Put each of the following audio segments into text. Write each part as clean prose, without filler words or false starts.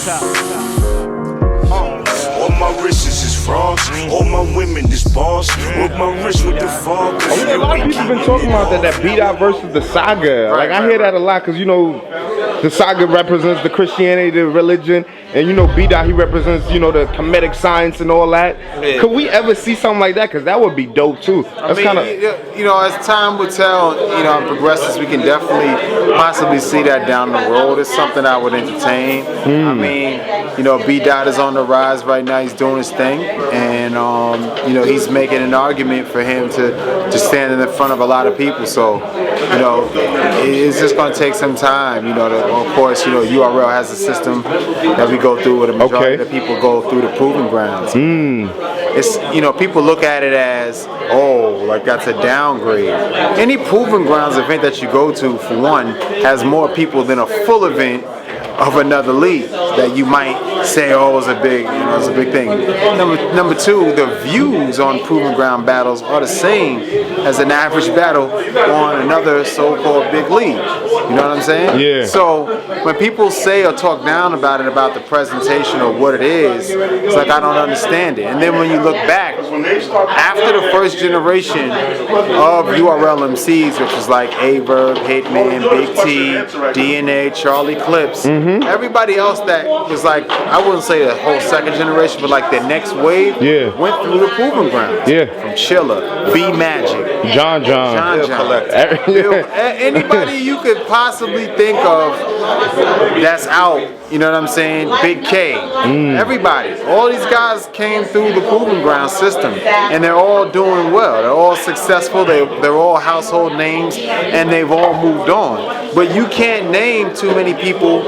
All my wrists is frogs, all my women is boss. With my wrist with the fog. A lot of people been talking about that beat-out versus the Saga. Like I hear that a lot because, you know, the Saga represents the Christianity, the religion, and, you know, beat-out, he represents, you know, the comedic science and all that. Yeah. Could we ever see something like that? Because that would be dope too. That's kind of, you know, as time will tell, you know, progresses, we can definitely possibly see that down the road. It's something I would entertain. I mean, you know, beat-out is on the rise right now. He's doing his thing, and you know, he's making an argument for him to stand in the front of a lot of people. So, you know, it's just going to take some time. You know, of course, you know, URL has a system that we go through where the majority of the people go through the proving grounds. It's, you know, people look at it as, oh, like that's a downgrade. Any proving grounds event that you go to, for one, has more people than a full event of another league that you might say, oh, it's a big, you know, it's a big thing. Number two, the views on proving ground battles are the same as an average battle on another so-called big league. You know what I'm saying? Yeah. So when people say or talk down about it, about the presentation or what it is, it's like I don't understand it. And then when you look back, after the first generation of URL MCs, which was like A-Verb, Hitman, Big T, DNA, Charlie Clips, everybody else that was like, I wouldn't say the whole second generation, but like the next wave went through the proving grounds. From Chilla, B Magic, John. Anybody you could possibly think of that's out, you know what I'm saying? Big K, everybody. All these guys came through the proving ground system, and they're all doing well. They're all successful. They're all household names, and they've all moved on. But you can't name too many people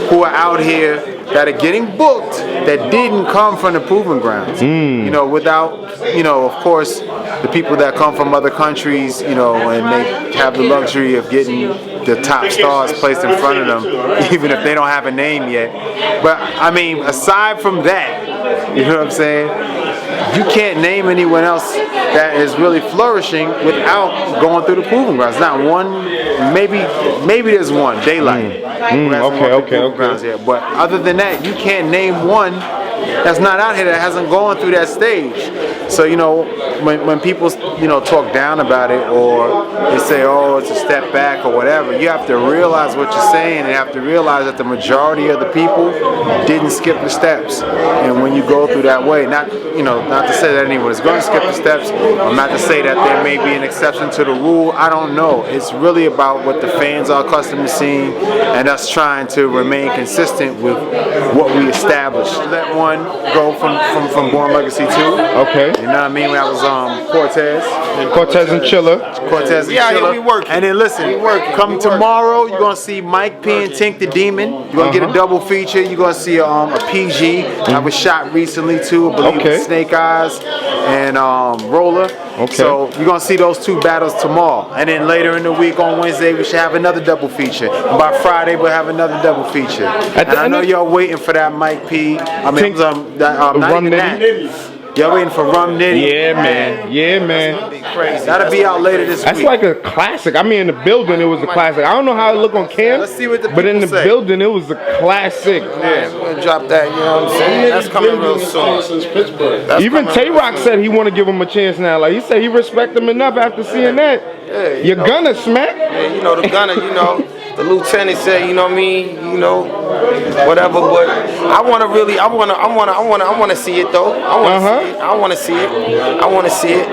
who are out here that are getting booked that didn't come from the proving grounds. You know, without, you know, of course, the people that come from other countries, you know, and they have the luxury of getting the top stars placed in front of them, even if they don't have a name yet. But I mean, aside from that, you know what I'm saying? You can't name anyone else that is really flourishing without going through the proving grounds. Not one, maybe there's one, Daylight. Okay. But other than that, you can't name one that's not out here that hasn't gone through that stage. So, you know, when people, you know, talk down about it, or they say, oh, it's a step back or whatever, you have to realize what you're saying, and you have to realize that the majority of the people didn't skip the steps. And when you go through that way, not to say that anyone is going to skip the steps, or not to say that there may be an exception to the rule, I don't know. It's really about what the fans are accustomed to seeing, and us trying to remain consistent with what we established. Let one go from Born Legacy 2. Okay. You know what I mean? That was Cortez and Chilla. Cortez and Chilla. Yeah, we working. And then listen, come tomorrow, you're going to see Mike P and Tink the Demon. You're going to get a double feature. You're going to see a PG that was shot recently too, I believe with Snake Eyes and Roller. So you're going to see those two battles tomorrow. And then later in the week on Wednesday, we should have another double feature. And by Friday, we'll have another double feature. And I know y'all waiting for that Mike P. I mean, Rum Nitty. Y'all waiting for Rum Nitty? Yeah, man. That'll be out later this week. That's like a classic. I mean, in the building, it was a classic. I don't know how it look on cam, Let's see what the but in the say. building, it was a classic. Yeah, we're gonna drop that, you know what I'm saying? That's coming real soon. Even Tay-Rock said he want to give him a chance now. Like, he said he respect him enough after seeing that. Yeah, You're gonna smack? Yeah, you know, the gunner, you know, the lieutenant said, you know what I mean, you know, whatever, but I want to see it though. I want to see it.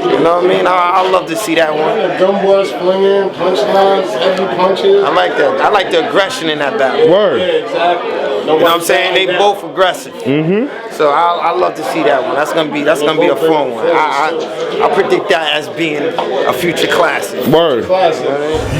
You know what I mean? I love to see that one. Gumboys flinging, punchlines, heavy punches. I like that. I like the aggression in that battle. Word. Yeah, exactly. You know what I'm saying? They both aggressive. So I love to see that one. That's gonna be a fun one. I predict that as being a future classic. Word.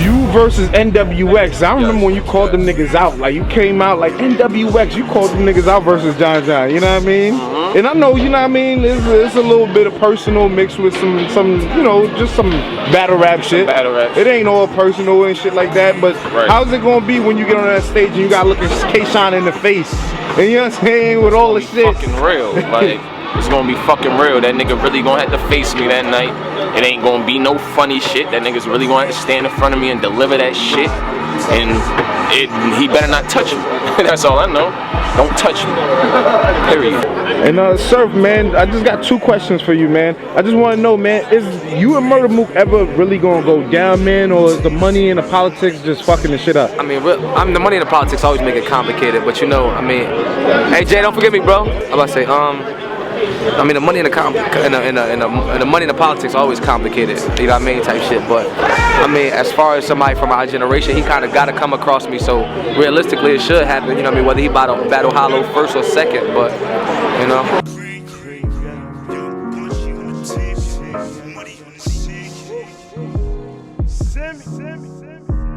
You versus NWX. I remember when you called them niggas out. Like, you came out like NWX. You called them niggas out versus John. You know what I mean? And I know, you know what I mean, it's a little bit of personal mixed with some you know, just some battle rap shit. It ain't all personal and shit like that, but how's it gonna be when you get on that stage and you gotta look at K-Shine in the face? And you know what I'm saying, with all the shit. Fucking real, like, it's gonna be fucking real. That nigga really gonna have to face me that night. It ain't gonna be no funny shit. That nigga's really gonna have to stand in front of me and deliver that shit. And he better not touch him. That's all I know. Don't touch me. Period. And Surf, man, I just got 2 questions for you, man. I just want to know, man, is you and Murder Mook ever really gonna go down, man, or is the money and the politics just fucking the shit up? I mean, the money and the politics always make it complicated, but you know, I mean, hey Jay, don't forget me, bro. I'm about to say, I mean, the money and the money and the politics are always complicated, you know what I mean, type shit. But I mean, as far as somebody from our generation, he kind of got to come across me. So realistically, it should happen. You know what I mean, whether he battle hollow first or second, but you know.